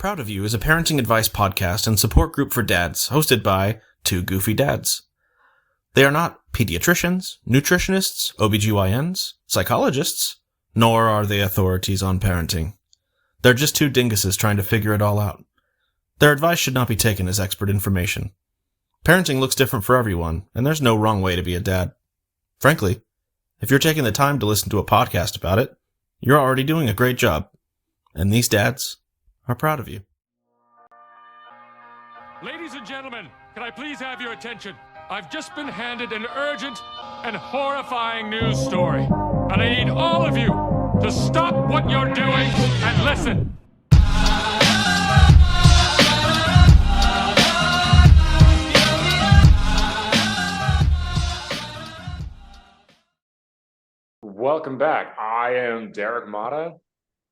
Proud of You is a parenting advice podcast and support group for dads hosted by two goofy dads. They are not pediatricians, nutritionists, OBGYNs, psychologists, nor are they authorities on parenting. They're just two dinguses trying to figure it all out. Their advice should not be taken as expert information. Parenting looks different for everyone, and there's no wrong way to be a dad. Frankly, if you're taking the time to listen to a podcast about it, you're already doing a great job. And these dads are proud of you. Ladies and gentlemen, can I please have your attention? I've just been handed an urgent and horrifying news story. And I need all of you to stop what you're doing and listen. Welcome back. I am Derek Mata.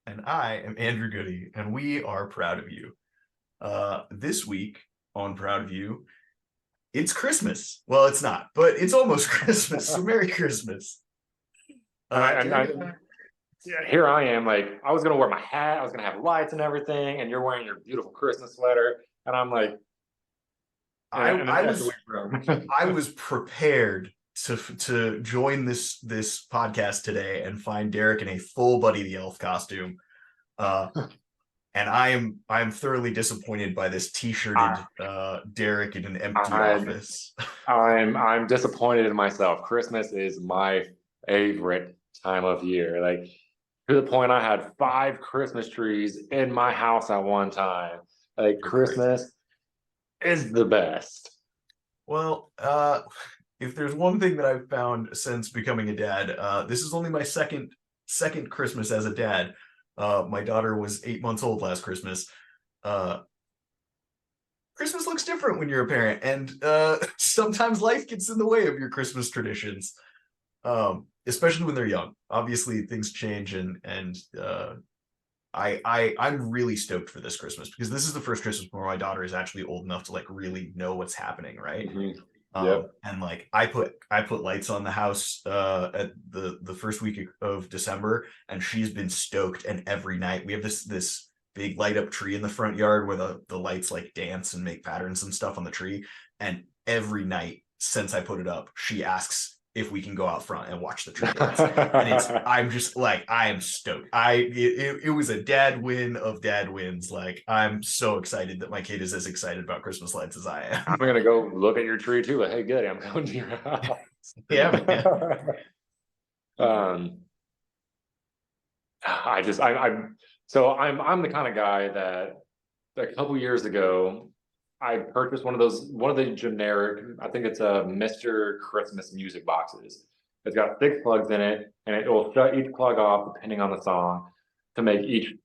And I am Andrew Goody, and we are proud of you. This week on Proud of You, it's Christmas. Well, it's not, but it's almost Christmas. So Merry Christmas. Here I am, like, I was going to wear my hat, I was going to have lights and everything, and you're wearing your beautiful Christmas sweater, and I'm like... I was prepared to join this podcast today and find Derek in a full Buddy the Elf costume, and I'm thoroughly disappointed by this t-shirted Derek in an empty office. I'm disappointed in myself. Christmas is my favorite time of year, like to the point I had 5 Christmas trees in my house at one time. Like, Christmas is the best. Well, if there's one thing that I've found since becoming a dad, this is only my second Christmas as a dad. My daughter was 8 months old last Christmas. Christmas looks different when you're a parent, and sometimes life gets in the way of your Christmas traditions, especially when they're young. Obviously, things change, and I'm really stoked for this Christmas because this is the first Christmas where my daughter is actually old enough to like really know what's happening, right? Mm-hmm. And like I put lights on the house at the first week of December, and she's been stoked. And every night we have this big light up tree in the front yard where the lights like dance and make patterns and stuff on the tree. And every night since I put it up, she asks if we can go out front and watch the tree dance. And I'm just like, I am stoked. It was a dad win of dad wins. Like, I'm so excited that my kid is as excited about Christmas lights as I am. I'm gonna go look at your tree too. Like, hey, good, I'm going to your house. Yeah, man. I'm the kind of guy that a couple years ago I purchased one of the generic, I think it's a Mr. Christmas music boxes. It's got 6 plugs in it, and it will shut each plug off depending on the song to make each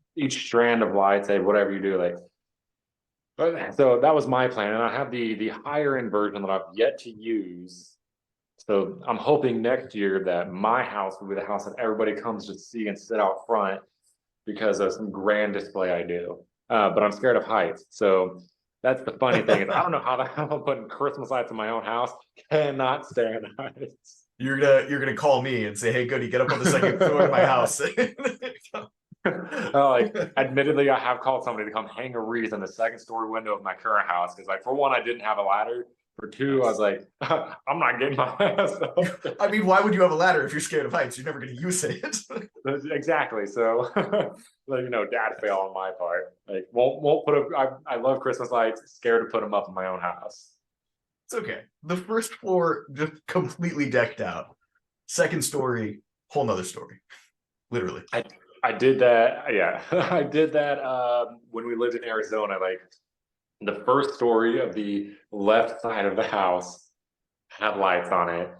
strand of light say whatever you do. Like, so that was my plan, and I have the higher end version that I've yet to use. So I'm hoping next year that my house will be the house that everybody comes to see and sit out front because of some grand display I do. But I'm scared of heights, so that's the funny thing. Is I don't know how the hell I'm putting Christmas lights in my own house. Cannot stand heights. You're gonna call me and say, "Hey, Goody, get up on the second floor of my house." Admittedly, I have called somebody to come hang a wreath in the 2nd story window of my current house because, like, for one, I didn't have a ladder. For 2, I was like, I'm not getting my ass up. I mean, why would you have a ladder if you're scared of heights? You're never going to use it. Exactly. So, dad fail on my part. Like, won't put up. I love Christmas lights. Scared to put them up in my own house. It's okay. The first floor just completely decked out. 2nd story, whole nother story. Literally. I did that. Yeah, I did that when we lived in Arizona. Like, the first story of the left side of the house had lights on it.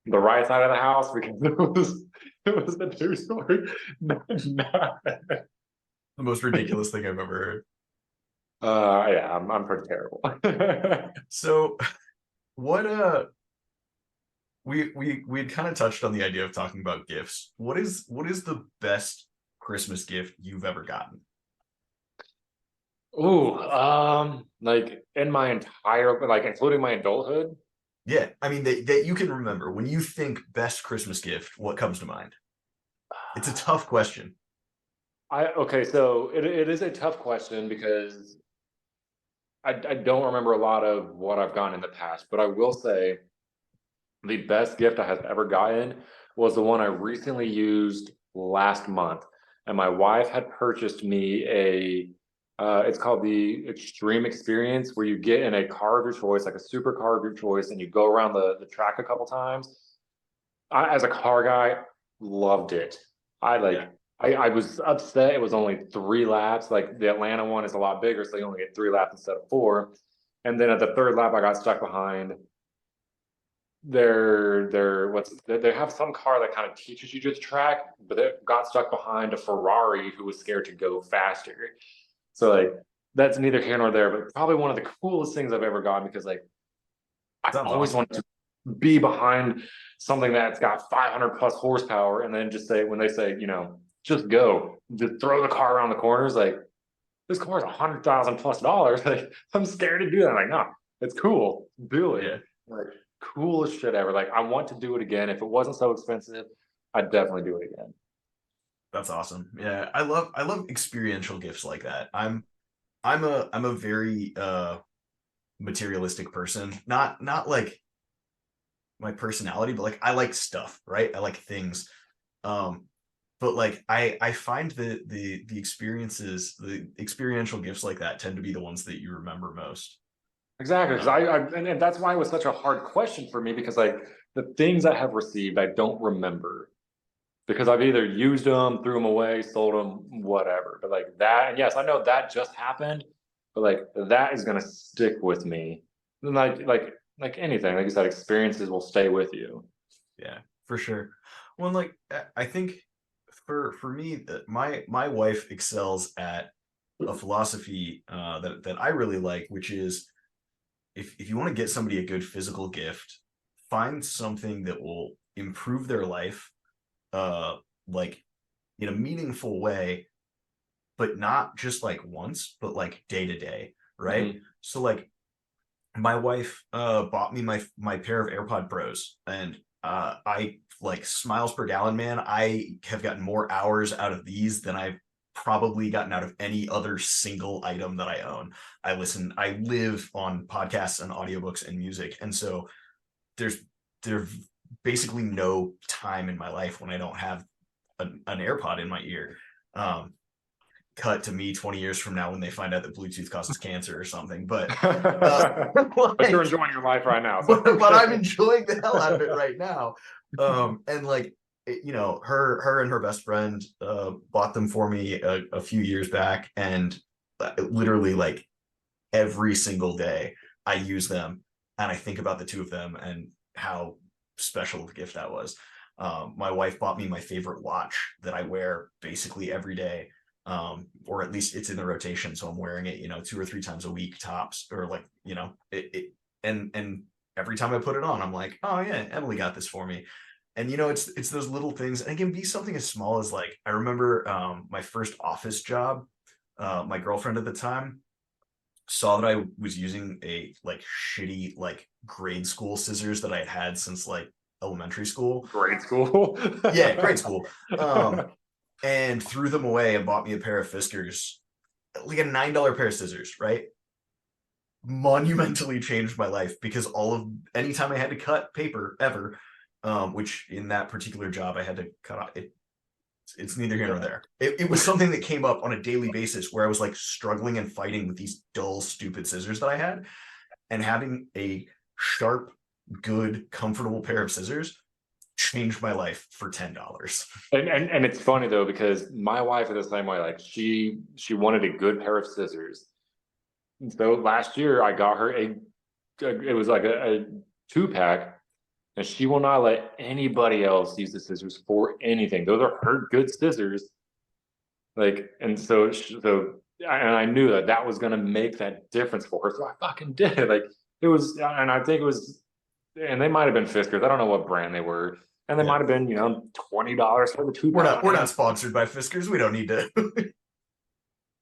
The right side of the house, because it was the 2-story. The most ridiculous thing I've ever heard. Yeah, I'm pretty terrible. So, what we had kind of touched on the idea of talking about gifts. What is the best Christmas gift you've ever gotten? Like in my entire, like including my adulthood. Yeah, I mean that you can remember when you think best Christmas gift. What comes to mind? It's a tough question. Okay, so it is a tough question because I don't remember a lot of what I've gotten in the past, but I will say the best gift I have ever gotten was the one I recently used last month. And my wife had purchased me it's called the Extreme Experience, where you get in a car of your choice, like a super car of your choice, and you go around the track a couple times. As a car guy, loved it. I Yeah. like, I was upset it was only 3 laps. Like the Atlanta one is a lot bigger, so you only get 3 laps instead of 4. And then at the third lap, I got stuck behind they have some car that kind of teaches you to track, but it got stuck behind a Ferrari who was scared to go faster. So like that's neither here nor there, but probably one of the coolest things I've ever gotten because like I've Sounds always awesome. wanted to be behind something that's got 500 plus horsepower, and then just say when they say, just go, just throw the car around the corners, like this car's $100,000 plus. Like I'm scared to do that. I'm like, no, it's cool. Do Yeah. it. Like coolest shit ever. Like I want to do it again. If it wasn't so expensive, I'd definitely do it again. That's awesome. Yeah, I love experiential gifts like that. I'm a very materialistic person. Not like my personality, but like I like stuff, right? I like things. Um, but like I find that the experiential gifts like that tend to be the ones that you remember most. Exactly. Because Um, and that's why it was such a hard question for me because like the things I have received, I don't remember because I've either used them, threw them away, sold them, whatever. But like that, and yes, I know that just happened, but like that is gonna stick with me. And like anything, like you said, experiences will stay with you. yeah, for sure. Well, like I think for me, that my wife excels at a philosophy that I really like, which is if you want to get somebody a good physical gift, find something that will improve their life, uh, like in a meaningful way, but not just like once, but like day to day, right? Mhm. So like my wife bought me my pair of AirPod Pros, and I like smiles per gallon, man. I have gotten more hours out of these than I've probably gotten out of any other single item that I own. I live on podcasts and audiobooks and music, and so there's there's basically no time in my life when I don't have an AirPod in my ear. Um, cut to me 20 years from now when they find out that Bluetooth causes cancer or something. But But you're like, enjoying your life right now, so but I'm okay. enjoying the hell out of it right now. And like, her and her best friend bought them for me a few years back, and literally like every single day I use them, and I think about the two of them and how special of a gift that was. My wife bought me my favorite watch that I wear basically every day, or at least it's in the rotation, so I'm wearing it, 2 or 3 times a week tops, or like, and every time I put it on, I'm like, oh yeah, Emily got this for me. And it's those little things, and it can be something as small as like I remember my first office job. My girlfriend at the time saw that I was using a like shitty like grade school scissors that I had since like elementary school. Grade school. Yeah, grade school. Um, and threw them away and bought me a pair of Fiskars, like a $9 pair of scissors, right? Monumentally changed my life because anytime I had to cut paper ever, which in that particular job I had to cut off it. It's neither here nor Yeah. there. It was something that came up on a daily basis where I was like struggling and fighting with these dull, stupid scissors that I had, and having a sharp, good, comfortable pair of scissors changed my life for $10. And it's funny though because my wife is the same way. Like she wanted a good pair of scissors. And so last year I got her it was like a 2 pack, and she will not let anybody else use the scissors for anything. Those are her good scissors. Like, and and I knew that that was gonna make that difference for her. So I fucking did it. Like it was, and I think it was, and they might have been Fiskars. I don't know what brand they were, and they Yeah, might have been, $20 for the two we're pack. not we're not sponsored by Fiskars. We don't need to.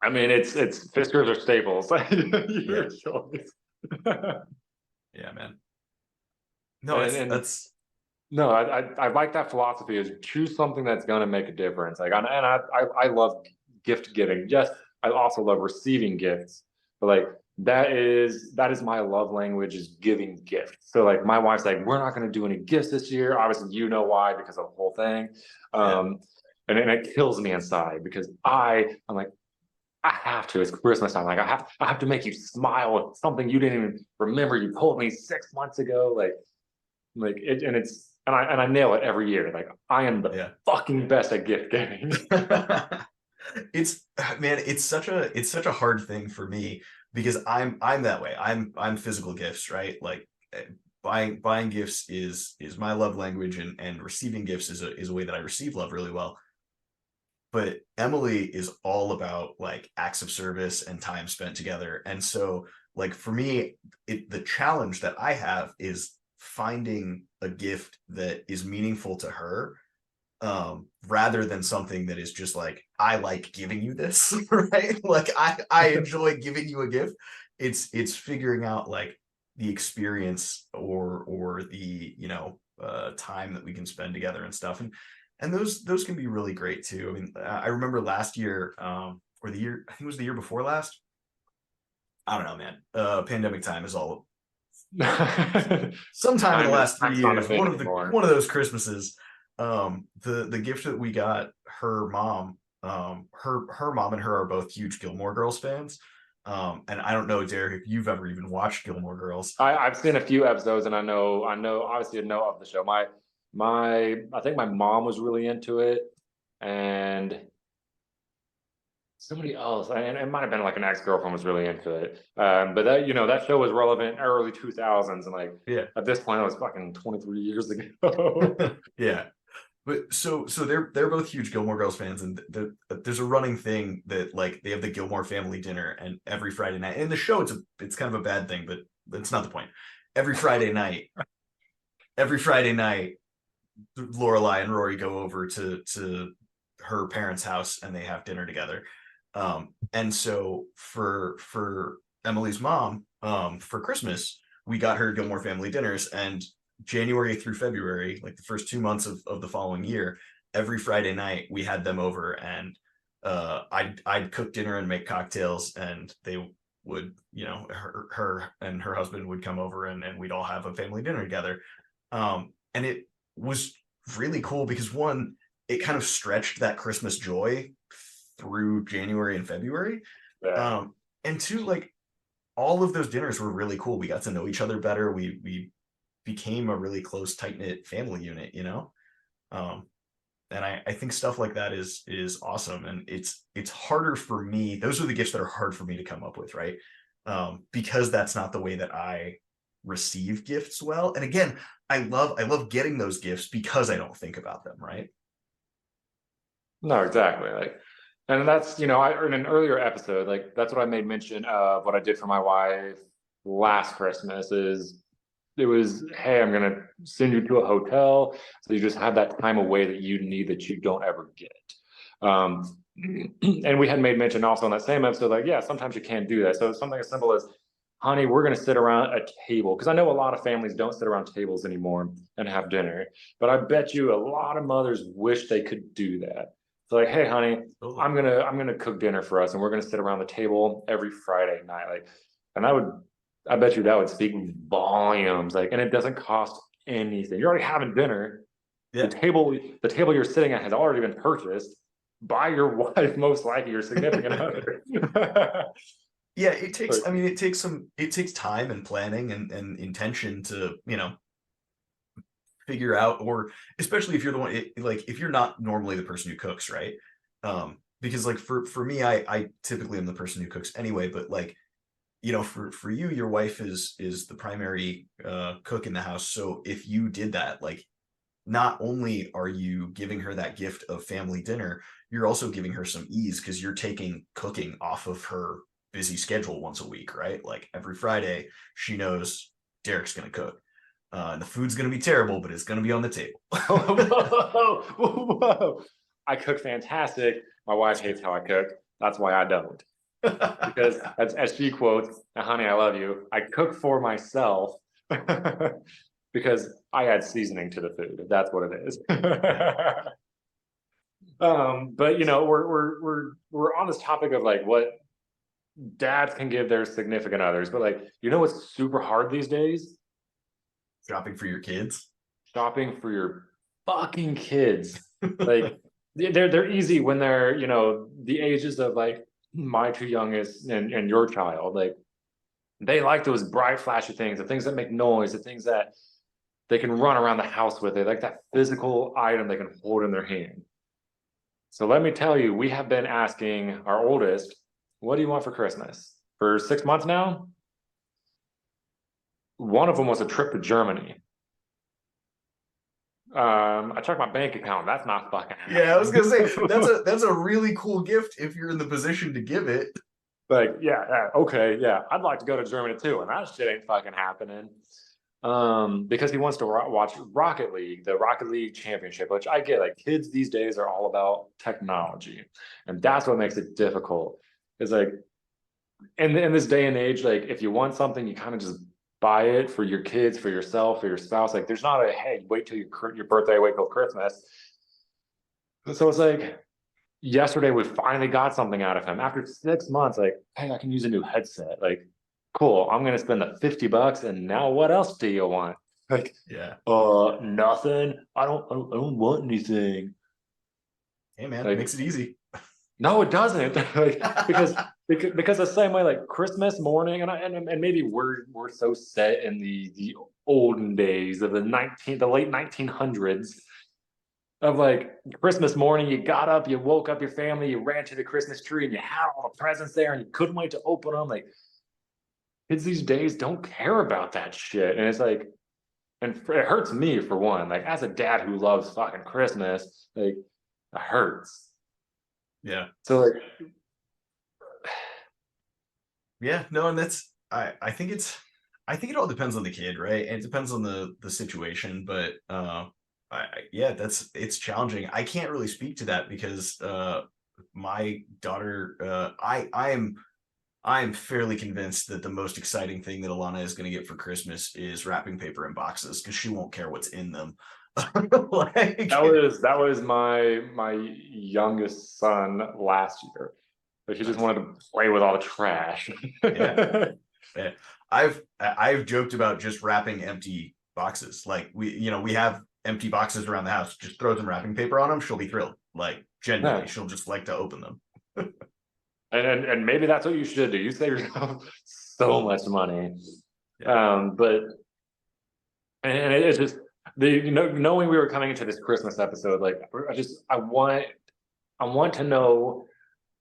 I mean, it's Fiskars or Staples. Yeah, Your choice. yeah, man. No, And that's no, I like that philosophy is choose something that's gonna make a difference. Like, and I love gift giving. Yes, I also love receiving gifts, but like that is my love language, is giving gifts. So like my wife's like, we're not going to do any gifts this year. Obviously, you know why, because of the whole thing. And it kills me inside because I'm like, I have to. It's Christmas time. Like I have to make you smile with something you didn't even remember you told me 6 months ago. Like it, and I nail it every year. Like I am the fucking best at gift giving. It's man, it's such a hard thing for me because I'm that way. I'm physical gifts, right? Like buying gifts is my love language, and receiving gifts is a way that I receive love really well. But Emily is all about like acts of service and time spent together. And so like for me, the challenge that I have is finding a gift that is meaningful to her, rather than something that is just like, I like giving you this, right? Like I enjoy giving you a gift. It's figuring out like the experience or the, time that we can spend together and stuff. And those can be really great too. I mean, I remember last year, or the year, I think it was the year before last. I don't know, man. Pandemic time is all sometime in the last 3 years. One of those Christmases, the gift that we got her mom, her mom and her are both huge Gilmore Girls fans. And I don't know, Derek, if you've ever even watched Gilmore Girls. I've seen a few episodes, and I know obviously I know of the show. I think my mom was really into it, and somebody else, and it might have been like an ex-girlfriend was really into it. But that, that show was relevant early 2000s, and like at this point it was fucking 23 years ago. Yeah. But so they're both huge Gilmore Girls fans, and there's a running thing that like they have the Gilmore family dinner, and every Friday night in the show it's kind of a bad thing, but that's not the point. Every Friday night, Lorelai and Rory go over to her parents' house and they have dinner together. And so for Emily's mom, for Christmas, we got her Gilmore family dinners, and January through February, like the first 2 months of the following year, every Friday night we had them over, and I'd cook dinner and make cocktails, and they would, her and her husband would come over, and we'd all have a family dinner together. And it was really cool because one, it kind of stretched that Christmas joy through January and February. And two, like all of those dinners were really cool. We got to know each other better. We became a really close, tight-knit family unit, and I think stuff like that is awesome. And it's harder for me. Those are the gifts that are hard for me to come up with, right? Because that's not the way that I receive gifts well. And again, I love getting those gifts because I don't think about them, right? No, exactly. Like, and that's, I in an earlier episode, like that's what I made mention of what I did for my wife last Christmas it was, hey, I'm going to send you to a hotel. So you just have that time away that you need that you don't ever get. And we had made mention also on that same episode, like, yeah, sometimes you can't do that. So it's something as simple as, honey, we're going to sit around a table. Because I know a lot of families don't sit around tables anymore and have dinner. But I bet you a lot of mothers wish they could do that. So like, hey, honey, I'm gonna cook dinner for us, and we're gonna sit around the table every Friday night. Like, and I bet you that would speak volumes. Like, and it doesn't cost anything. You're already having dinner. Yeah. The table you're sitting at has already been purchased by your wife, most likely your significant other. Yeah, it takes time and planning and intention to, figure out, or especially if you're the one, like if you're not normally the person who cooks, right? Because like for me, I typically am the person who cooks anyway, but like, for you, your wife is the primary cook in the house. So if you did that, like, not only are you giving her that gift of family dinner, you're also giving her some ease because you're taking cooking off of her busy schedule once a week, right? Like every Friday, she knows Derek's going to cook. And the food's going to be terrible, but it's going to be on the table. Whoa. I cook fantastic. My wife hates how I cook. That's why I don't. Because as she quotes, honey, I love you. I cook for myself because I add seasoning to the food. That's what it is. But we're on this topic of like what dads can give their significant others, but like what's super hard these days? Shopping for your kids. Shopping for your fucking kids. Like they're easy when they're the ages of like my two youngest and your child. Like they like those bright flashy things, the things that make noise, the things that they can run around the house with. They like that physical item they can hold in their hand. So let me tell you, we have been asking our oldest, what do you want for Christmas? For 6 months now? One of them was a trip to Germany. I checked my bank account. That's not fucking happening. Yeah, I was gonna say that's a really cool gift if you're in the position to give it. Like, okay, I'd like to go to Germany too, and that shit ain't fucking happening. Because he wants to watch Rocket League, the Rocket League Championship, which I get. Like, kids these days are all about technology, and that's what makes it difficult. Is like, in this day and age, like if you want something, you kind of just buy it for your kids, for yourself, for your spouse. Like, there's not a hey, wait till your birthday, wait till Christmas. So it's like, yesterday we finally got something out of him after 6 months. Like, hey, I can use a new headset. Like, cool. I'm gonna spend the $50, and now what else do you want? Like, nothing. I don't want anything. Hey man, like, it makes it easy. No, it doesn't. Like, because the same way, like Christmas morning, and maybe we're so set in the olden days of the late 1900s. Of like Christmas morning, you got up, you woke up your family, you ran to the Christmas tree, and you had all the presents there, and you couldn't wait to open them. Like, kids these days don't care about that shit, and it's like, and it hurts me for one. Like, as a dad who loves fucking Christmas, like, it hurts. Yeah. So like, yeah, no, and that's I think it all depends on the kid, right? And it depends on the situation, but it's challenging. I can't really speak to that because my daughter, I am fairly convinced that the most exciting thing that Alana is going to get for Christmas is wrapping paper in boxes because she won't care what's in them. Like, that was my youngest son last year. Like, he just wanted to play with all the trash. Yeah. I've joked about just wrapping empty boxes. Like, we have empty boxes around the house. Just throw some wrapping paper on them. She'll be thrilled. Like, genuinely, she'll just like to open them. and maybe that's what you should do. You save yourself so much money. Yeah. But it's just knowing we were coming into this Christmas episode, like I want to know,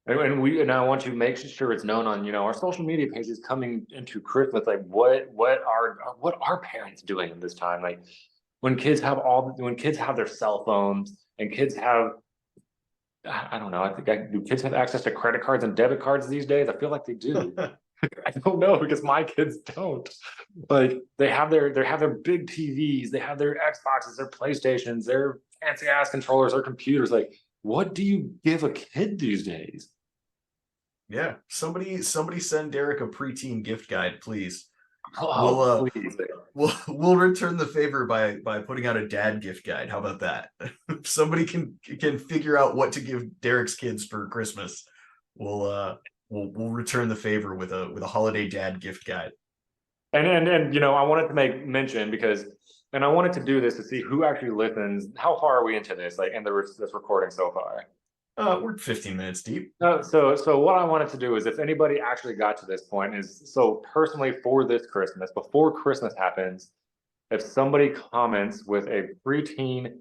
and I want to make sure it's known on our social media pages coming into Christmas. Like, what are parents doing at this time? Like, when kids have their cell phones and kids have, I don't know. Do kids have access to credit cards and debit cards these days? I feel like they do. I don't know, because my kids don't. Like, they have their big TVs, they have their Xboxes, their PlayStations, their fancy ass controllers, their computers. Like, what do you give a kid these days? Yeah, somebody send Derek a preteen gift guide, please. Please. We'll return the favor by putting out a dad gift guide. How about that? If somebody can figure out what to give Derek's kids for Christmas, we'll return the favor with a holiday dad gift guide. And I wanted to make mention because, and I wanted to do this to see who actually listens. How far are we into this? Like, in this recording so far? We're 15 minutes deep. So what I wanted to do is, if anybody actually got to this point, is so personally for this Christmas, before Christmas happens, if somebody comments with a preteen,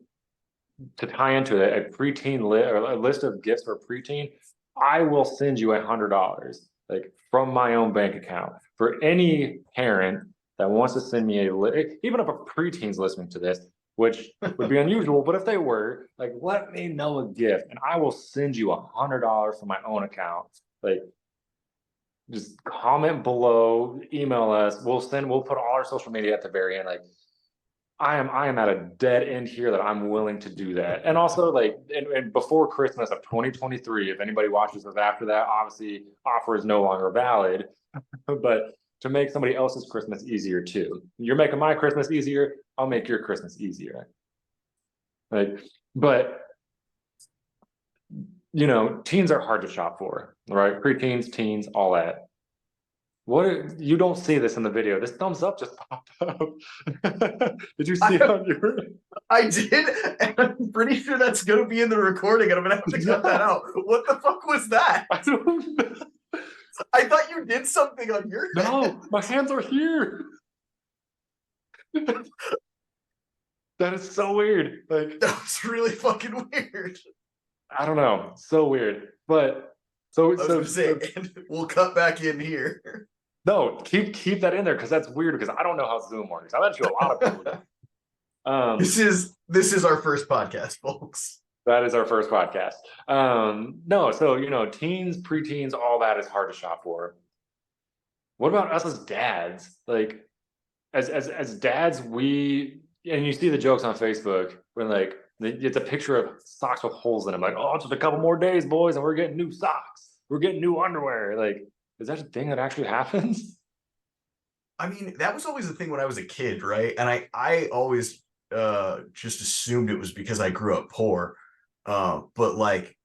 to tie into it, a preteen or a list of gifts for preteen, I will send you $100, like, from my own bank account, for any parent that wants to send me even if a preteen's listening to this, which would be unusual, but if they were, like, let me know a gift, and I will send you $100 from my own account. Like, just comment below, email us. We'll put all our social media at the very end. Like, I am at a dead end here that I'm willing to do that. And also, like, and before Christmas of 2023, if anybody watches us after that, obviously offer is no longer valid. But to make somebody else's Christmas easier too. You're making my Christmas easier, I'll make your Christmas easier. Like, but you know, teens are hard to shop for, right? Preteens, teens, all that. You don't see this in the video. This thumbs up just popped up. Did you see it on your? I did, and I'm pretty sure that's gonna be in the recording, and I'm gonna have to cut that out. What the fuck was that? I don't know. I thought you did something on your head. No, my hands are here. That is so weird. Like, That was really fucking weird. I don't know, so weird. But so I was gonna say, and we'll cut back in here. no, keep that in there because that's weird because I don't know how Zoom works. I bet you a lot of people do. This is our first podcast, folks. That is our first podcast. No, so you know, teens, preteens, all that is hard to shop for. What about us as dads? Like, as dads, and you see the jokes on Facebook when like it's a picture of socks with holes in them. Like, oh, just a couple more days, boys, and we're getting new socks. We're getting new underwear. Like, is that a thing that actually happens? I mean, that was always the thing when I was a kid, right? And I always just assumed it was because I grew up poor. But like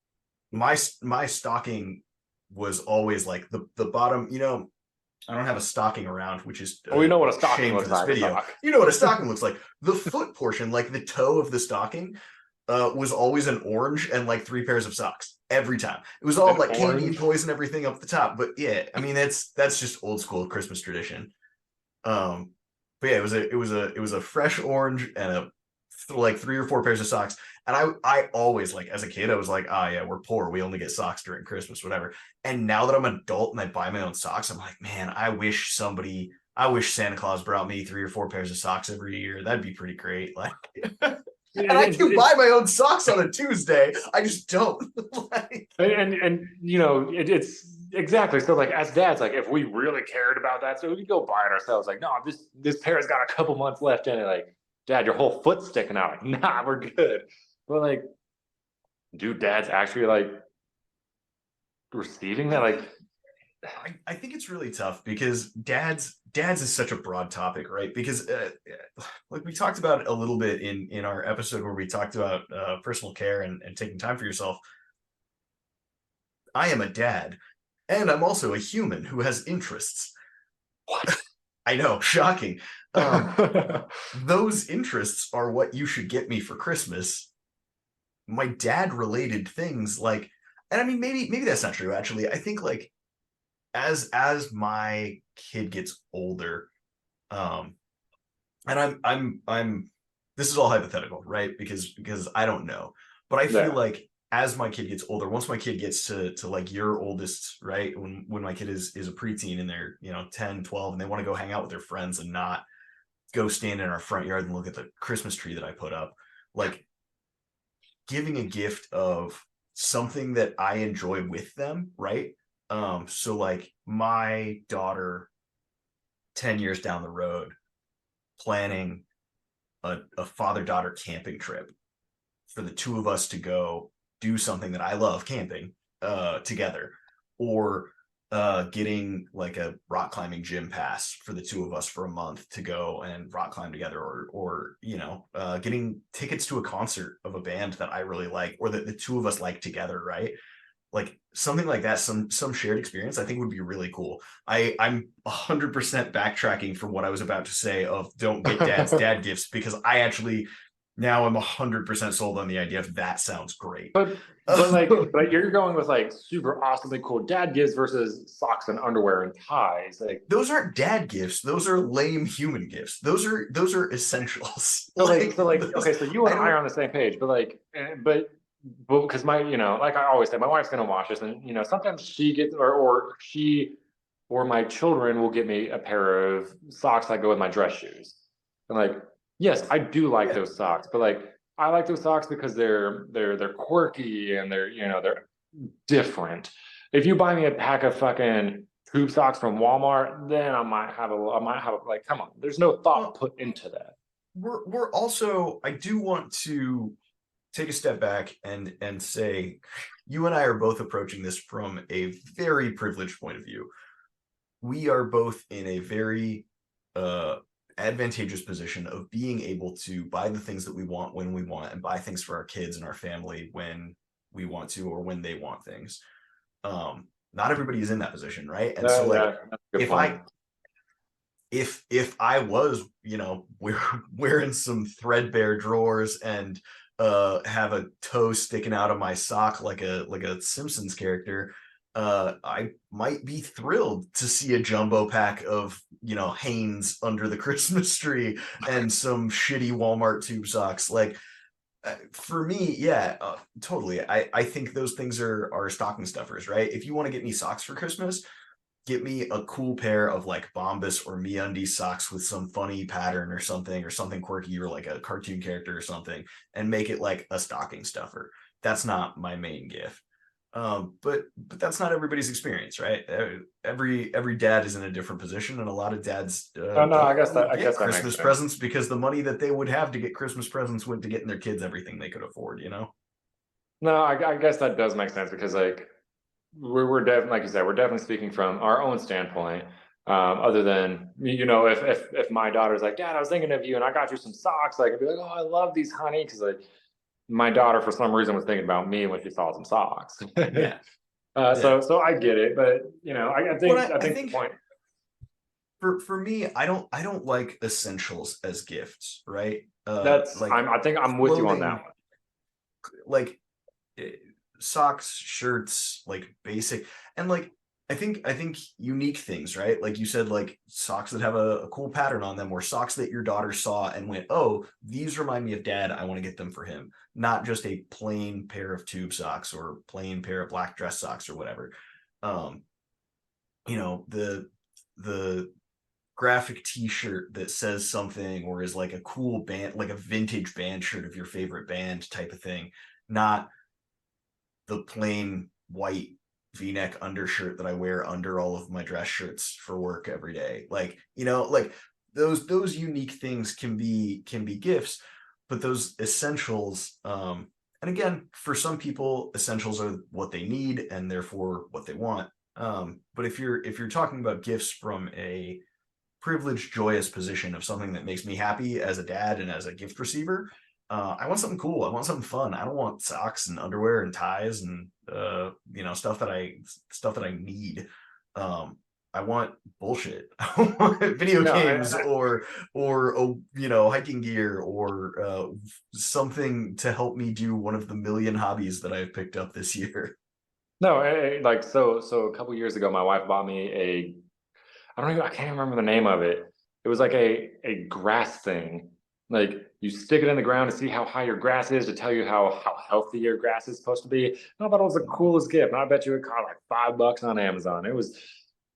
my stocking was always like the bottom, you know. I don't have a stocking around, which is Well, we know what a stocking shame looks for this like. video. You know what a stocking looks like. The foot portion, like the toe of the stocking, was always an orange and like 3 pairs of socks every time. It was all An like candy and orange? toys and everything up the top. But yeah, I mean that's just old school Christmas tradition. But yeah, it was a fresh orange and like 3 or 4 pairs of socks. And I always, like, as a kid, I was like, oh yeah, we're poor, we only get socks during Christmas, whatever. And now that I'm an adult and I buy my own socks, I'm like, man, I wish Santa Claus brought me 3 or 4 pairs of socks every year. That'd be pretty great. Like, and I can buy my own socks on a Tuesday. I just don't. Like, and you know, it's exactly. So like as dads, like if we really cared about that, so we could go buy it ourselves. Like, no, this pair's got a couple months left in it. Like, Dad, your whole foot's sticking out. Like, nah, we're good. But like, do dads actually like receiving that? Like, I think it's really tough because dads is such a broad topic, right? Because like we talked about it a little bit in our episode where we talked about personal care and taking time for yourself. I am a dad, and I'm also a human who has interests. what? I know, shocking. Those interests are what you should get me for Christmas. My dad related things, like, and I mean, maybe that's not true, actually. I think like as my kid gets older, and I'm this is all hypothetical, right? Because I don't know. But I feel Yeah. like as my kid gets older, once my kid gets to like your oldest, right? When my kid is a preteen and they're, you know, 10, 12, and they want to go hang out with their friends and not go stand in our front yard and look at the Christmas tree that I put up, like giving a gift of something that I enjoy with them, right? So like my daughter 10 years down the road planning a father-daughter camping trip for the two of us to go do something that I love, camping, together, or getting like a rock climbing gym pass for the two of us for a month to go and rock climb together, or you know, getting tickets to a concert of a band that I really like or that the two of us like together, right? Like something like that, some shared experience, I think would be really cool. I'm 100% backtracking from what I was about to say of don't get dad gifts, because I actually now I'm 100% sold on the idea of that sounds great. But like, but you're going with like super awesomely cool dad gifts versus socks and underwear and ties. Like, those aren't dad gifts, those are lame human gifts. Those are essentials. so like, those- okay, so you and I don't- are on the same page, but like, but because my, you know, like I always say, my wife's gonna watch this, and you know, sometimes she gets or she or my children will get me a pair of socks that go with my dress shoes. And like, yes, I do like Yeah. those socks, but like, I like those socks because they're quirky and they're, you know, they're different. If you buy me a pack of fucking tube socks from Walmart, then I might have like, come on, there's no thought put into that. We're also, I do want to take a step back and say you and I are both approaching this from a very privileged point of view. We are both in a very advantageous position of being able to buy the things that we want when we want, and buy things for our kids and our family when we want to or when they want things. Not everybody is in that position, right? And so like that's a good if point. if I was, you know, wearing some threadbare drawers and have a toe sticking out of my sock like a Simpsons character, I might be thrilled to see a jumbo pack of, you know, Hanes under the Christmas tree and some shitty Walmart tube socks. Like for me, yeah, totally. I think those things are stocking stuffers, right? If you want to get me socks for Christmas, get me a cool pair of like Bombas or MeUndies socks with some funny pattern or something quirky or like a cartoon character or something, and make it like a stocking stuffer. That's not my main gift. But that's not everybody's experience, right? Every dad is in a different position, and a lot of dads No, I guess that makes Christmas sense. presents because the money that they would have to get Christmas presents went to getting their kids everything they could afford, you know? No, I guess that does make sense because like we're definitely, like you said, we're definitely speaking from our own standpoint. Other than, you know, if my daughter's like, Dad, I was thinking of you and I got you some socks, like I'd be like, oh, I love these, honey, because like my daughter for some reason was thinking about me when she saw some socks. Yeah. So I get it, but you know, I think the point. For me, I don't like essentials as gifts, right? That's like I think I'm with you on that clothing, one. like socks, shirts, like basic, and like I think unique things, right? Like you said, like socks that have a cool pattern on them, or socks that your daughter saw and went, oh, these remind me of dad, I want to get them for him. Not just a plain pair of tube socks or plain pair of black dress socks or whatever. um you know, the graphic t-shirt that says something or is like a cool band, like a vintage band shirt of your favorite band type of thing, not the plain white v-neck undershirt that I wear under all of my dress shirts for work every day. Like, you know, like those unique things can be gifts, but those essentials, and again, for some people essentials are what they need and therefore what they want. But if you're talking about gifts from a privileged, joyous position of something that makes me happy as a dad and as a gift receiver, I want something cool. I want something fun. I don't want socks and underwear and ties and you know, stuff that I need. I want bullshit. I want video games or you know, hiking gear or something to help me do one of the million hobbies that I've picked up this year. No, like so a couple years ago, my wife bought me I can't remember the name of it. It was like a grass thing. Like you stick it in the ground to see how high your grass is to tell you how healthy your grass is supposed to be. And I thought it was the coolest gift. And I bet you it cost like $5 on Amazon. It was,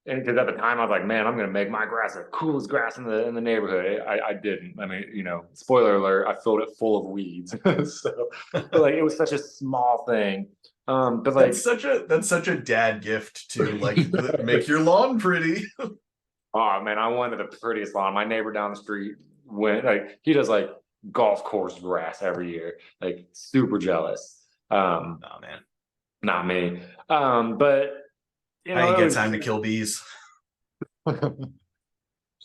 and because at the time I was like, man, I'm gonna make my grass the coolest grass in the neighborhood. I didn't. I mean, you know, spoiler alert, I filled it full of weeds. So but like it was such a small thing. But like that's such a dad gift to like make your lawn pretty. Oh man, I wanted the prettiest lawn. My neighbor down the street went like he does like golf course grass every year. Like super jealous. Oh man, Not me. But you know, I ain't get time to kill bees. but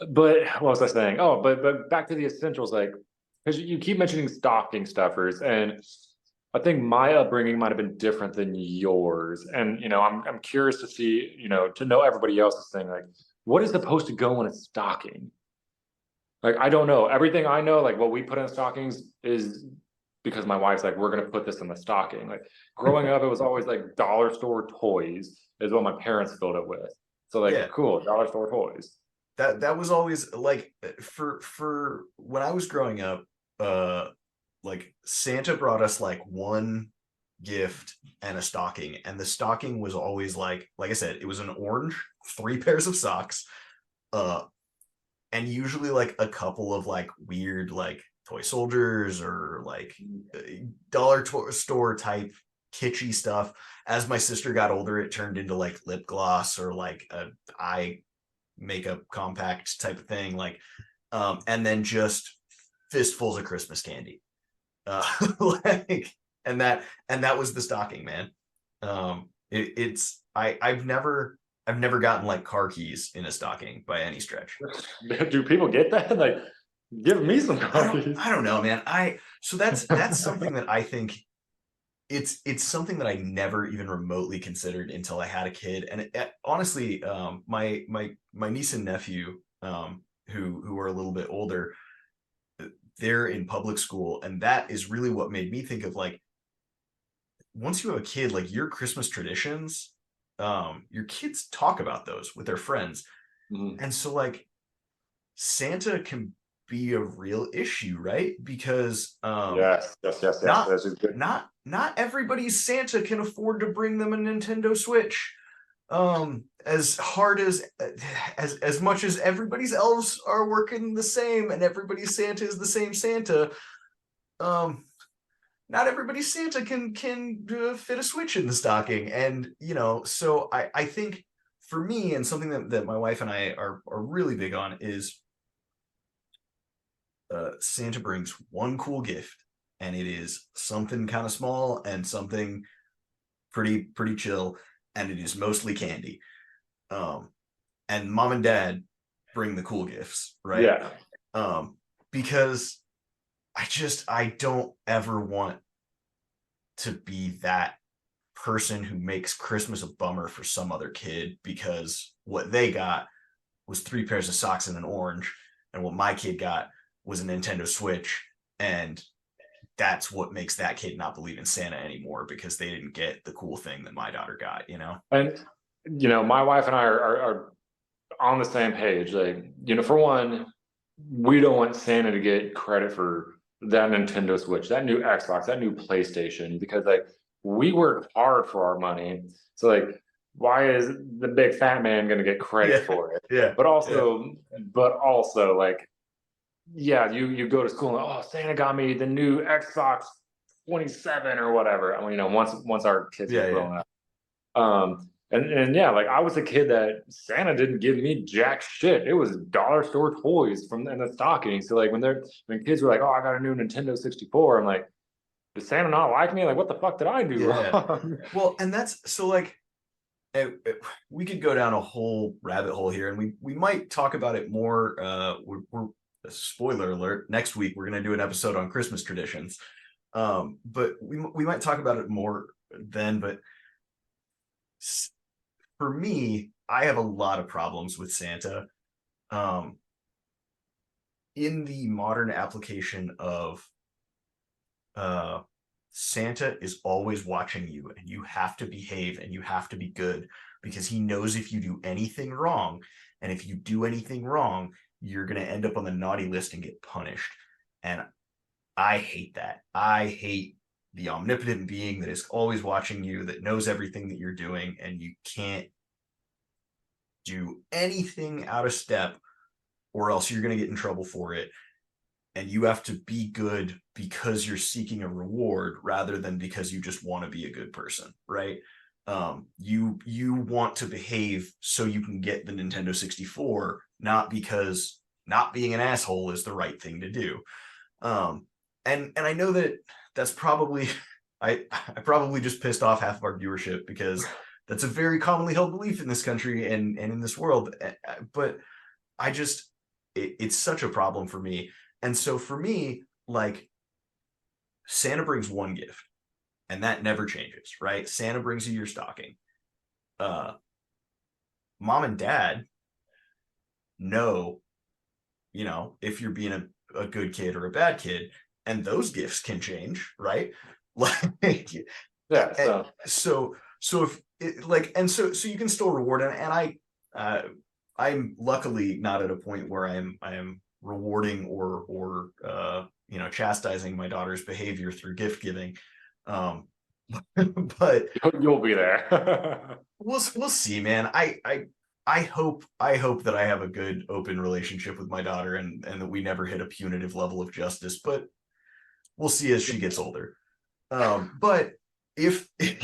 what was I saying? Oh, but back to the essentials, like because you keep mentioning stocking stuffers, and I think my upbringing might have been different than yours. And you know, I'm curious to see, you know, to know everybody else's thing. Like, what is supposed to go in a stocking? Like, I don't know. Everything I know, like what we put in stockings is because my wife's like, we're gonna put this in the stocking. Like growing up, it was always like dollar store toys is what my parents filled it with. So like, Yeah. cool, dollar store toys. That was always like for when I was growing up, like Santa brought us like one gift and a stocking, and the stocking was always like I said, it was an orange 3 pairs of socks, and usually like a couple of like weird like toy soldiers or like dollar store type kitschy stuff. As my sister got older, it turned into like lip gloss or like a eye makeup compact type of thing, like and then just fistfuls of Christmas candy, like and that was the stocking, man. I've never gotten like car keys in a stocking by any stretch. Do people get that? Like, give me some car keys. I don't know, man. So that's something that I think it's something that I never even remotely considered until I had a kid. And honestly, my niece and nephew, who are a little bit older, they're in public school, and that is really what made me think of like, once you have a kid, like your Christmas traditions, your kids talk about those with their friends. Mhm. And so like Santa can be a real issue, right? Because Yes. not That's a good. not everybody's Santa can afford to bring them a Nintendo Switch. As hard as much as everybody's elves are working the same and everybody's Santa is the same Santa, um not everybody's Santa can fit a Switch in the stocking. And so I think for me, and something that my wife and I are really big on, is Santa brings one cool gift, and it is something kind of small and something pretty chill, and it is mostly candy. Um, and mom and dad bring the cool gifts, right? Yeah. Because I don't ever want to be that person who makes Christmas a bummer for some other kid because what they got was 3 pairs of socks and an orange, and what my kid got was a Nintendo Switch, and that's what makes that kid not believe in Santa anymore because they didn't get the cool thing that my daughter got. And my wife and I are on the same page. Like, for one, we don't want Santa to get credit for that Nintendo Switch, that new Xbox, that new PlayStation, because like we worked hard for our money. So like, why is the big fat man going to get credit for it? Yeah. But also, like, yeah, you go to school and, oh, Santa got me the new Xbox 27 or whatever. I mean, once our kids get grown up. And yeah, like I was a kid that Santa didn't give me jack shit. It was dollar store toys from in the stocking. So like when kids were like, oh, I got a new Nintendo 64, I'm like, does Santa not like me? Like, what the fuck did I do wrong? Well, and that's so like we could go down a whole rabbit hole here, and we might talk about it more. We're spoiler alert, next week we're going to do an episode on Christmas traditions. But we might talk about it more then. But for me, I have a lot of problems with Santa. In the modern application of Santa is always watching you, and you have to behave and you have to be good because he knows if you do anything wrong, and if you do anything wrong, you're going to end up on the naughty list and get punished. And I hate that. I hate the omnipotent being that is always watching you, that knows everything that you're doing, and you can't do anything out of step or else you're going to get in trouble for it. And you have to be good because you're seeking a reward rather than because you just want to be a good person, right? You want to behave so you can get the Nintendo 64, not because not being an asshole is the right thing to do. And I know that's probably I probably just pissed off half of our viewership because that's a very commonly held belief in this country and in this world. But it's such a problem for me. And so for me, like, Santa brings one gift, and that never changes, right? Santa brings you your stocking. Mom and dad know, if you're being a good kid or a bad kid, and those gifts can change, right? Like, yeah. So if it, like, and so you can still reward it. And I'm luckily not at a point where I am rewarding or chastising my daughter's behavior through gift giving. But you'll be there. we'll see, man. I hope that I have a good open relationship with my daughter and that we never hit a punitive level of justice, but we'll see as she gets older. But if we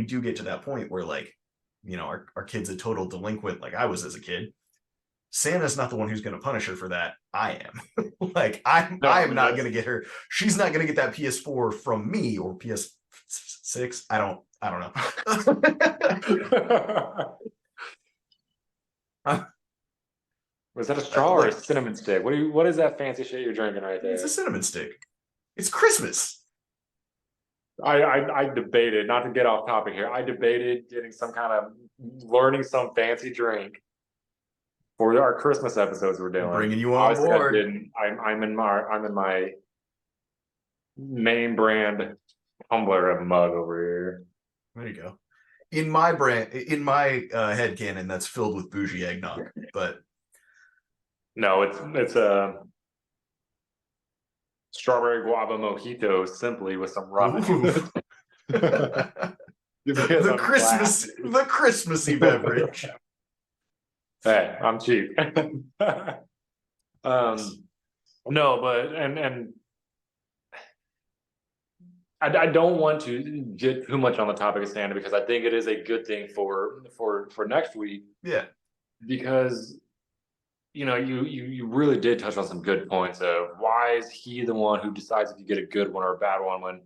do get to that point where, like, our kid's a total delinquent like I was as a kid, Santa's not the one who's going to punish her for that. I am. Like, I am not going to get her. She's not going to get that PS4 from me, or PS6. I don't know. Was that a straw or a cinnamon stick? What is that fancy shit you're drinking right there? It's a cinnamon stick. It's Christmas. I debated, not to get off topic here. I debated getting learning some fancy drink for our Christmas episodes we're doing. Bringing you on Obviously, I board. didn't. I'm in my name brand tumbler of mug over here. There you go. In my head canon, that's filled with bougie eggnog, but No, it's a strawberry guava mojito simply with some rum. Ooh. Because I'm classy. the Christmassy beverage. Hey, I'm cheap. No, but and I don't want to get too much on the topic of Santa because I think it is a good thing for next week. Yeah. Because you really did touch on some good points of why is he the one who decides if you get a good one or a bad one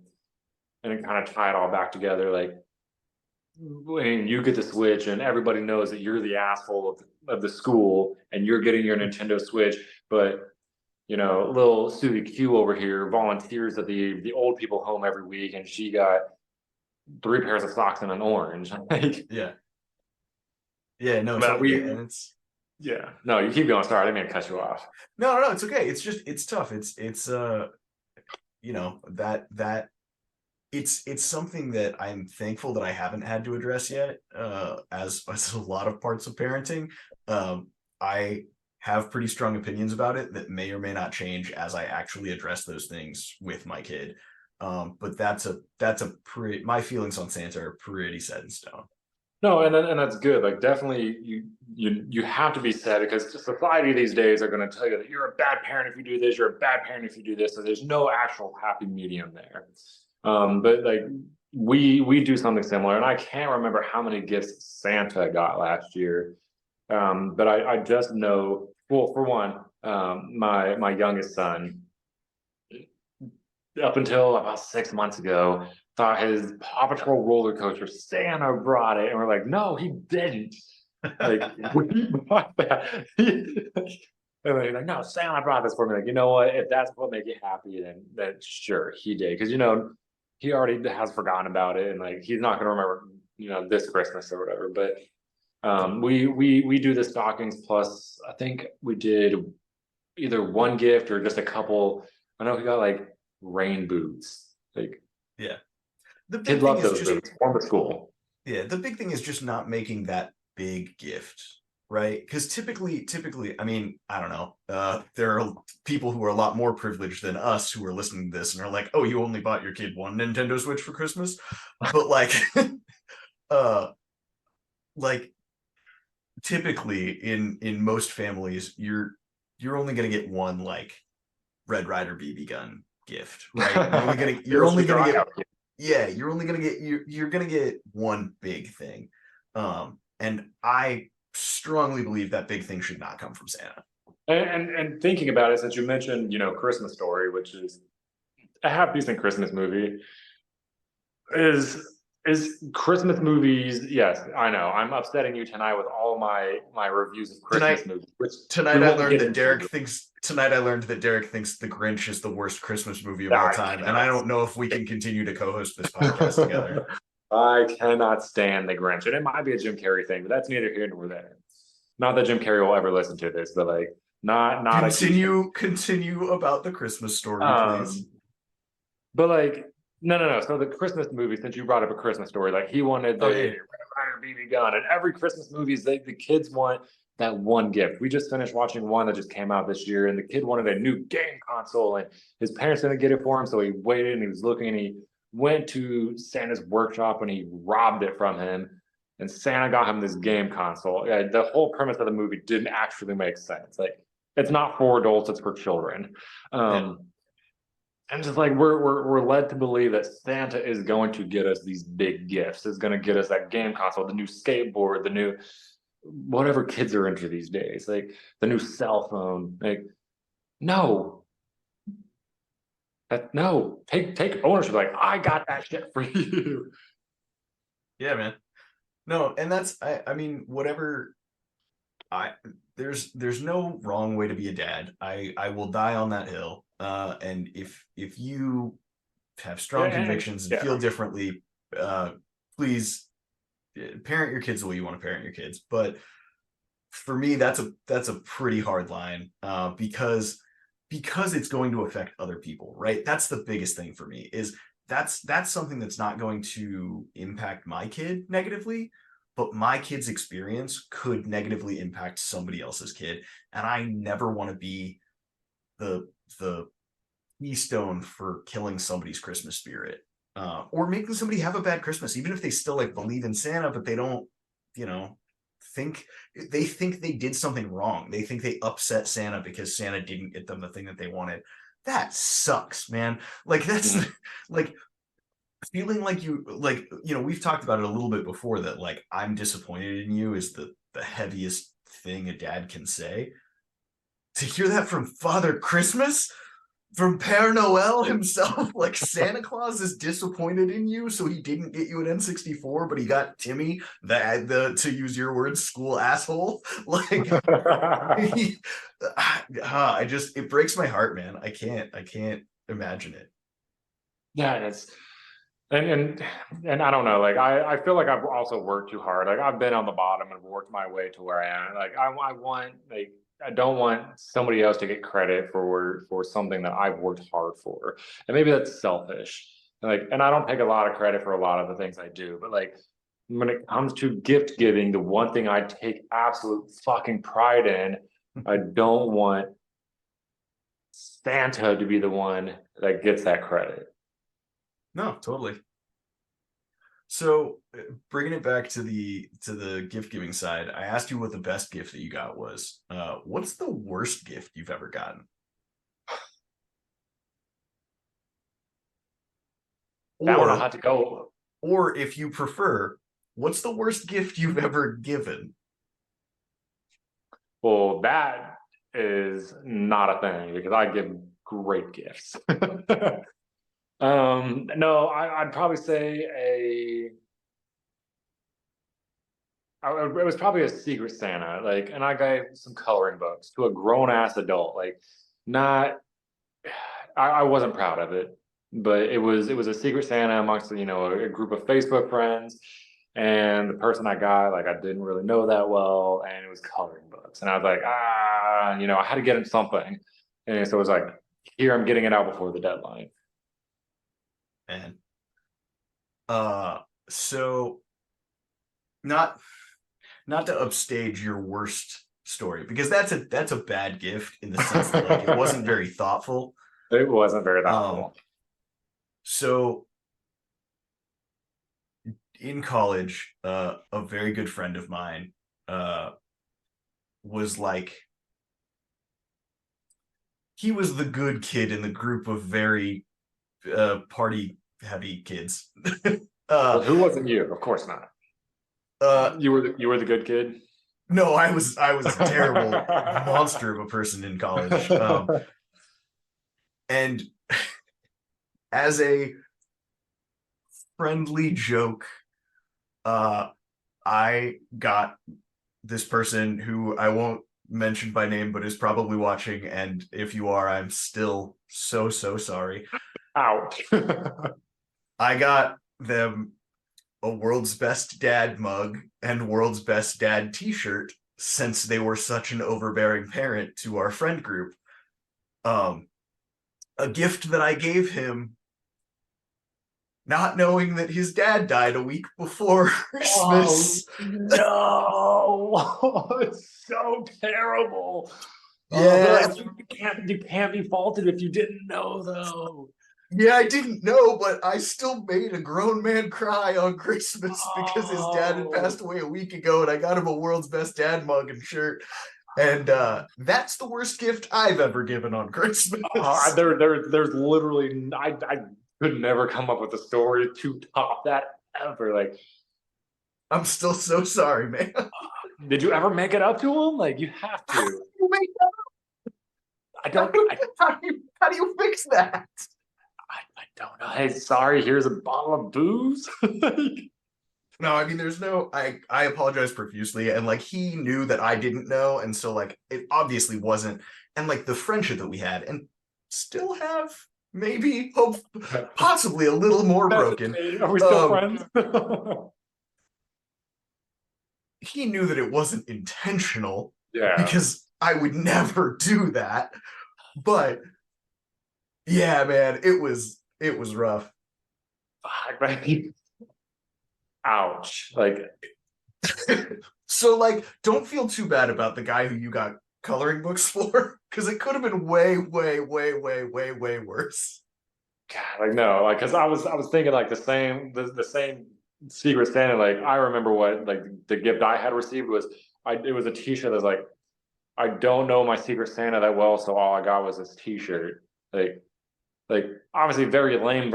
and it kind of tie it all back together. Like when you get the Switch and everybody knows that you're the asshole of the school and you're getting your Nintendo Switch, but little Susie Q over here volunteers at the old people home every week and she got 3 pairs of socks and an orange. Like, yeah, no, yeah, no, you keep going. Sorry, I didn't mean to cut you off. No, it's okay. It's tough. It's that it's something that I'm thankful that I haven't had to address yet. As a lot of parts of parenting, I have pretty strong opinions about it that may or may not change as I actually address those things with my kid. But my feelings on Santa are pretty set in stone. No, and that's good. Like definitely you have to be sad because society these days are going to tell you that you're a bad parent if you do this, you're a bad parent if you do this. So there's no actual happy medium there. But like we do something similar, and I can't remember how many gifts Santa got last year. But I just know, well, for one, my youngest son, up until about 6 months ago, thought his Paw Patrol roller coaster, Santa brought it, and we're like, no, he didn't. Like, we bought that. And they're like, no, Santa brought this for me. Like, you know what? If that's what make you happy, then sure, he did. Because he already has forgotten about it, and like he's not gonna remember, this Christmas or whatever. But we do the stockings plus I think we did either one gift or just a couple. I know he got like rain boots. Like, yeah. The big kid thing love is those just boots for the school. Yeah, the big thing is just not making that big gift, right? Because typically, I mean, I don't know. There are people who are a lot more privileged than us who are listening to this and are like, "Oh, you only bought your kid one Nintendo Switch for Christmas," but like, like typically in most families, you're only gonna get one like Red Ryder BB gun gift, right? You're only gonna get. Yeah, you're gonna get one big thing. And I strongly believe that big thing should not come from Santa. And thinking about it, since you mentioned, Christmas Story, which is a half decent Christmas movie, is Christmas movies. Yes, I know. I'm upsetting you tonight with all my reviews of Christmas movies. Tonight I learned that Derek thinks The Grinch is the worst Christmas movie of all time, and I don't know if we can continue to co-host this podcast together. I cannot stand The Grinch, and it might be a Jim Carrey thing, but that's neither here nor there. Not that Jim Carrey will ever listen to this, but like, not continue about the Christmas Story, please. But like, no. So the Christmas movie, since you brought up A Christmas Story, like he wanted the Red Ryder BB gun, and every Christmas movie is the kids want that one gift. We just finished watching one that just came out this year, and the kid wanted a new game console, and his parents didn't get it for him, so he waited and he was looking, and he went to Santa's workshop and he robbed it from him, and Santa got him this game console. The whole premise of the movie didn't actually make sense. Like, it's not for adults, it's for children. And just like we're led to believe that Santa is going to get us these big gifts, is going to get us that game console, the new skateboard, the new whatever kids are into these days, like the new cell phone. Like, no, take ownership. Like, I got that shit for you. Yeah, man. No, and that's I mean, whatever. There's no wrong way to be a dad. I will die on that hill. And if you have strong Yeah, convictions and yeah. feel differently, please parent your kids the way you want to parent your kids. But for me, that's a pretty hard line, because it's going to affect other people, right? That's the biggest thing for me, is that's something that's not going to impact my kid negatively, but my kid's experience could negatively impact somebody else's kid, and I never want to be the keystone for killing somebody's Christmas spirit, or making somebody have a bad Christmas, even if they still like believe in Santa, but they don't, you know, think they did something wrong. They think they upset Santa because Santa didn't get them the thing that they wanted. That sucks, man. Like that's like feeling like we've talked about it a little bit before, that like I'm disappointed in you is the heaviest thing a dad can say. To hear that from Father Christmas, from Père Noel himself, like Santa Claus is disappointed in you, so he didn't get you an N64, but he got Timmy, the to use your words, school asshole. Like, it breaks my heart, man. I can't imagine it. Yeah, it's and I don't know, like I feel like I've also worked too hard. Like I've been on the bottom and worked my way to where I am. Like I want, like I don't want somebody else to get credit for something that I've worked hard for. And maybe that's selfish. Like, and I don't take a lot of credit for a lot of the things I do, but like when it comes to gift giving, the one thing I take absolute fucking pride in, I don't want Santa to be the one that gets that credit. No, totally. So bringing it back to the gift giving side, I asked you what the best gift that you got was. What's the worst gift you've ever gotten? That one I'll have to go. Or if you prefer, what's the worst gift you've ever given? Well, that is not a thing because I give great gifts. No, I'd probably say it was probably a Secret Santa, like, and I gave some coloring books to a grown ass adult, like, not, I wasn't proud of it, but it was a Secret Santa amongst, you know, a group of Facebook friends, and the person I got, like, I didn't really know that well, and it was coloring books, and I was like, you know, I had to get him something, and so it was like, here, I'm getting it out before the deadline. And so not to upstage your worst story, because that's a bad gift in the sense that like it wasn't very thoughtful. It wasn't very thoughtful. So in college, a very good friend of mine was like, he was the good kid in the group of very party heavy kids. Well, who wasn't you? Of course not. You were the good kid. No, I was a terrible monster of a person in college. And as a friendly joke, I got this person who I won't mention by name, but is probably watching. And if you are, I'm still so sorry. Ouch. I got them a World's Best Dad mug and World's Best Dad t-shirt, since they were such an overbearing parent to our friend group. A gift that I gave him, not knowing that his dad died a week before Christmas. Oh, no. It's so terrible. Yeah. You can't be faulted if you didn't know, though. Yeah, I didn't know, but I still made a grown man cry on Christmas because his dad had passed away a week ago, and I got him a World's Best Dad mug and shirt. And that's the worst gift I've ever given on Christmas. There's literally, I could never come up with a story to top that ever. Like, I'm still so sorry, man. Did you ever make it up to him? Like, you have to. How do you make that up? How do you fix that? I don't know. Hey, sorry, here's a bottle of booze. No, I mean, there's no, I apologize profusely. And like, he knew that I didn't know. And so like, it obviously wasn't. And like the friendship that we had and still have maybe, hope, possibly a little more broken. Are we still friends? He knew that it wasn't intentional Yeah. because I would never do that. But yeah, man, it was rough. Fuck, man. Ouch. Like, So like, don't feel too bad about the guy who you got coloring books for, because it could have been way, way, way, way, way, way worse. God, like no, like because I was thinking like the same Secret Santa. Like I remember what like the gift I had received was it was a T-shirt that's like I don't know my Secret Santa that well, so all I got was this T-shirt. Like obviously very lame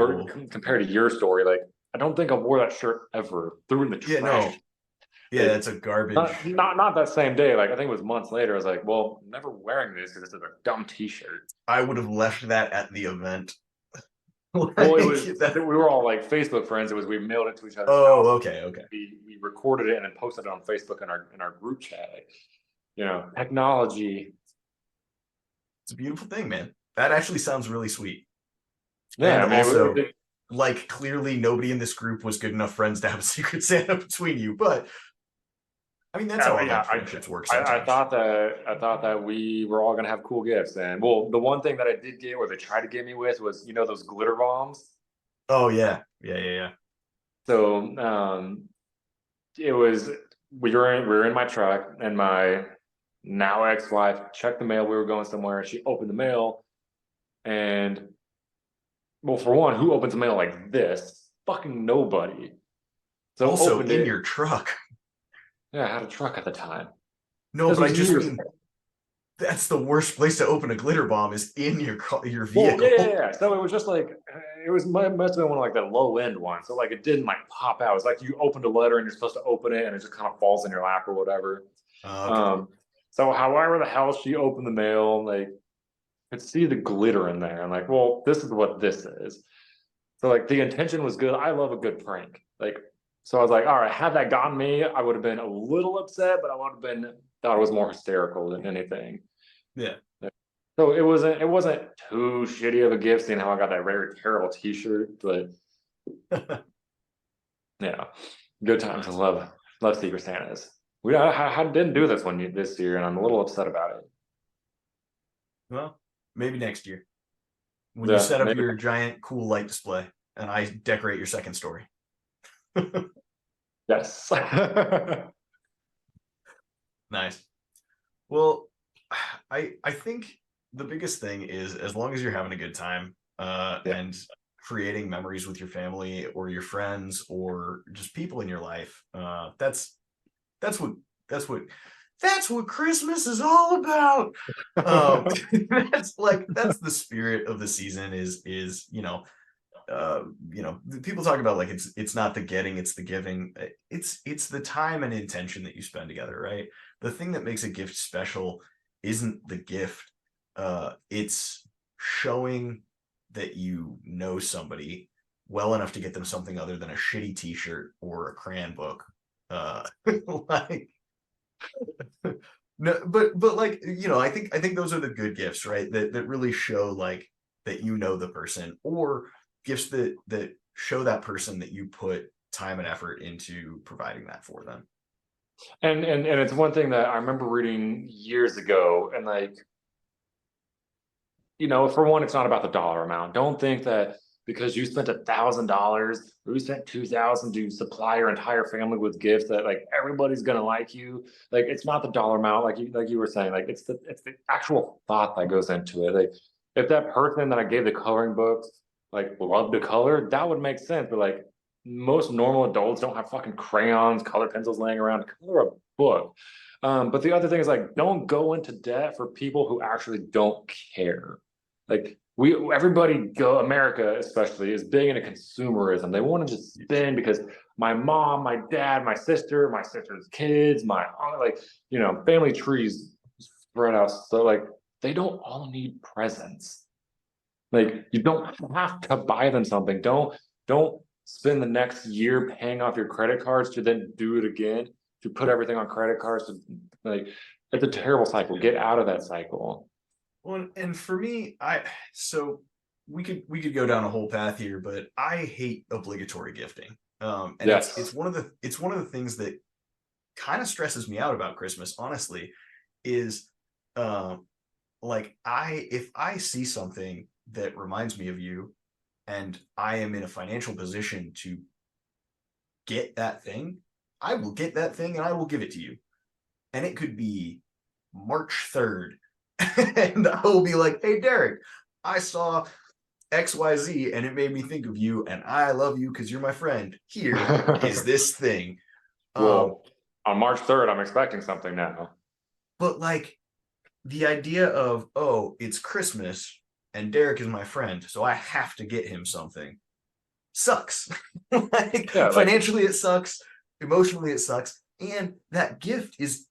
compared to your story. Like I don't think I wore that shirt ever. Threw in the trash. Yeah, no. Yeah, Like, that's a garbage. not that same day. Like I think it was months later. I was like, well, I'm never wearing this because it's a dumb T-shirt. I would have left that at the event. Well, it was we were all like Facebook friends. It was we mailed it to each other. Oh, okay. We recorded it and then posted it on Facebook in our group chat. Like, you know, technology. It's a beautiful thing, man. That actually sounds really sweet. Yeah, and I mean, also, like, clearly nobody in this group was good enough friends to have a Secret Santa between you, but I mean that's how friendships work sometimes. I thought that we were all gonna have cool gifts, and well, the one thing that I did get, or they tried to get me with, was those glitter bombs. Oh yeah. So it was we were in my truck, and my now ex-wife checked the mail. We were going somewhere. She opened the mail, and well, for one, who opens the mail like this? Fucking nobody. So also in your truck. Yeah, I had a truck at the time. No, but I just mean that's the worst place to open a glitter bomb is in your vehicle. Well, yeah. So it was just like it must have been one of like the low end one. So like it didn't like pop out. It's like you opened a letter and you're supposed to open it and it just kind of falls in your lap or whatever. Okay. So however the hell she opened the mail, like could see the glitter in there. I'm like, well, this is what this is. So like the intention was good. I love a good prank. Like, so I was like, all right, had that gotten me, I would have been a little upset, but I would have thought it was more hysterical than anything. Yeah. So it wasn't too shitty of a gift, seeing how I got that very terrible T-shirt, but yeah, good times. I love Secret Santas. I didn't do this one this year, and I'm a little upset about it. Well, maybe next year when you set up your giant cool light display and I decorate your second story. Yes. Nice. Well, I think the biggest thing is as long as you're having a good time and creating memories with your family or your friends or just people in your life, that's what Christmas is all about. That's the spirit of the season is people talk about like it's not the getting, it's the giving. It's the time and intention that you spend together, right? The thing that makes a gift special isn't the gift. It's showing that you know somebody well enough to get them something other than a shitty T-shirt or a crayon book. Like no, but like I think those are the good gifts, right? That really show like that you know the person, or gifts that show that person that you put time and effort into providing that for them. And it's one thing that I remember reading years ago, and like, for one, it's not about the dollar amount. Don't think that because you spent $1,000 or you spent $2,000 to supply your entire family with gifts that like everybody's gonna like you. Like it's not the dollar amount, like you were saying. Like it's the actual thought that goes into it. Like if that person that I gave the coloring books like loved to color, that would make sense. But like most normal adults don't have fucking crayons, color pencils laying around to color a book. But the other thing is like don't go into debt for people who actually don't care. Like America especially is big into consumerism. They want to just spend because my mom, my dad, my sister's kids, my family trees spread out. So like they don't all need presents. Like you don't have to buy them something. Don't spend the next year paying off your credit cards to then do it again, to put everything on credit cards. Like it's a terrible cycle. Get out of that cycle. Well, and for me, so we could go down a whole path here, but I hate obligatory gifting. And Yes. it's one of the things that kind of stresses me out about Christmas, honestly, is like if I see something that reminds me of you and I am in a financial position to get that thing, I will get that thing and I will give it to you. And it could be March 3rd. And I will be like, hey, Derek, I saw XYZ and it made me think of you and I love you because you're my friend. Here is this thing. Well, on March 3rd, I'm expecting something now. But like the idea of, oh, it's Christmas and Derek is my friend, so I have to get him something sucks. Like, Yeah, like- financially it sucks, emotionally it sucks, and that gift is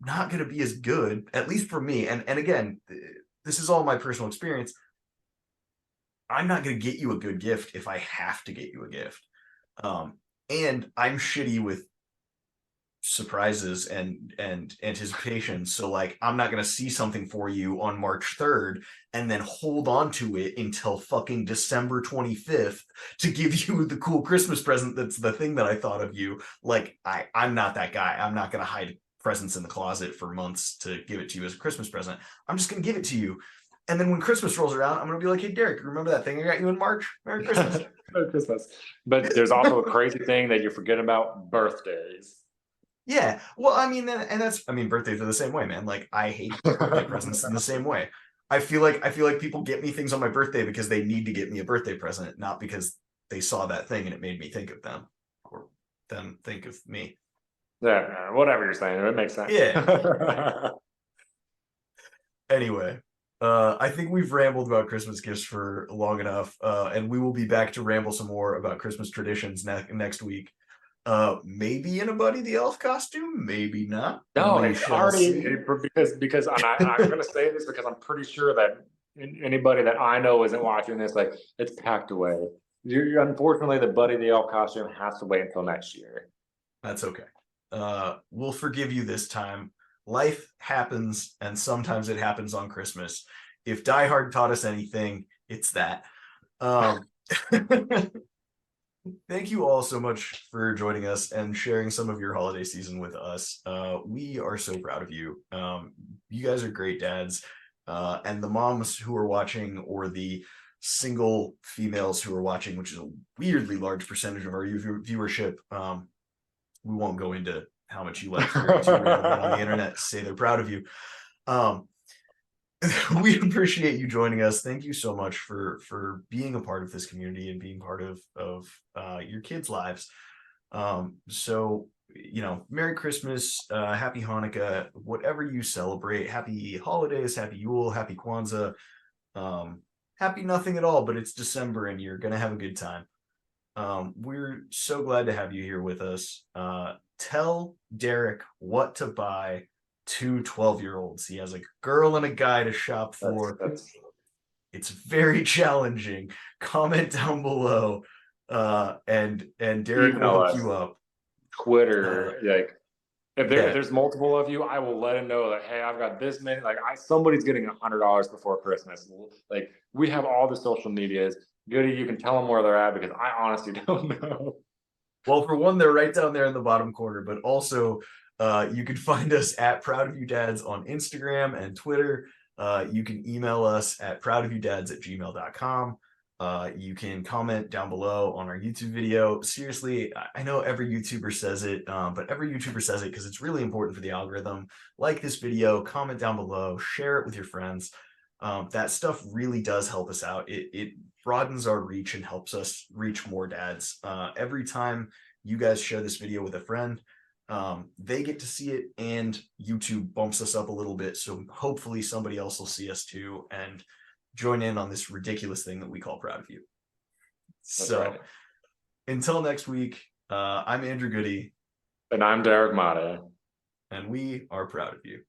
not going to be as good, at least for me. And again, this is all my personal experience. I'm not going to get you a good gift if I have to get you a gift. And I'm shitty with surprises and anticipation, so like I'm not going to see something for you on March 3rd and then hold on to it until fucking December 25th to give you the cool Christmas present that's the thing that I thought of you. Like I'm not that guy. I'm not going to hide presents in the closet for months to give it to you as a Christmas present. I'm just going to give it to you, and then when Christmas rolls around, I'm going to be like, hey Derek, remember that thing I got you in March? Merry Christmas. Merry Christmas. But there's also a crazy thing that you forget about: birthdays. Yeah, well, I mean, and that's, I mean, birthdays are the same way, man. Like, I hate birthday presents in the same way. I feel like people get me things on my birthday because they need to get me a birthday present, not because they saw that thing and it made me think of them or them think of me. Yeah, whatever you're saying, it makes sense. Yeah. Anyway, I think we've rambled about Christmas gifts for long enough, and we will be back to ramble some more about Christmas traditions next week. Maybe in a Buddy the Elf costume, maybe not. No, We it's shall already see. because I'm going to say this because I'm pretty sure that anybody that I know isn't watching this, like, it's packed away. Unfortunately, the Buddy the Elf costume has to wait until next year. That's okay. We'll forgive you this time. Life happens, and sometimes it happens on Christmas. If Die Hard taught us anything, it's that. Thank you all so much for joining us and sharing some of your holiday season with us. We are so proud of you. You guys are great dads. And the moms who are watching, or the single females who are watching, which is a weirdly large percentage of our viewership. We won't go into how much you like hearing two random men on the internet say they're proud of you. We appreciate you joining us. Thank you so much for being a part of this community and being part of your kids' lives. So, you know, Merry Christmas, Happy Hanukkah, whatever you celebrate. Happy holidays, Happy Yule, Happy Kwanzaa, Happy nothing at all, but it's December and you're gonna have a good time. We're so glad to have you here with us. Tell Derek what to buy to 12-year-olds. He has a girl and a guy to shop for. It's very challenging. Comment down below, and Derek will hook you up. Twitter, like, if there's multiple of you, I will let him know that, hey, I've got this many. Like, somebody's getting $100 before Christmas. Like, we have all the social medias. Goody, you can tell them where they're at, because I honestly don't know. Well, for one, they're right down there in the bottom corner, but also you can find us at Proud of You Dads on Instagram and Twitter. You can email us at proudofyoudads@gmail.com. You can comment down below on our YouTube video. Seriously, I know every YouTuber says it, but every YouTuber says it because it's really important for the algorithm. Like this video, comment down below, share it with your friends. That stuff really does help us out. It broadens our reach and helps us reach more dads. Every time you guys share this video with a friend, they get to see it, and YouTube bumps us up a little bit. So hopefully somebody else will see us too and join in on this ridiculous thing that we call Proud of You. That's So right. Until next week, I'm Andrew Goody. And I'm Derek Mata. And we are proud of you.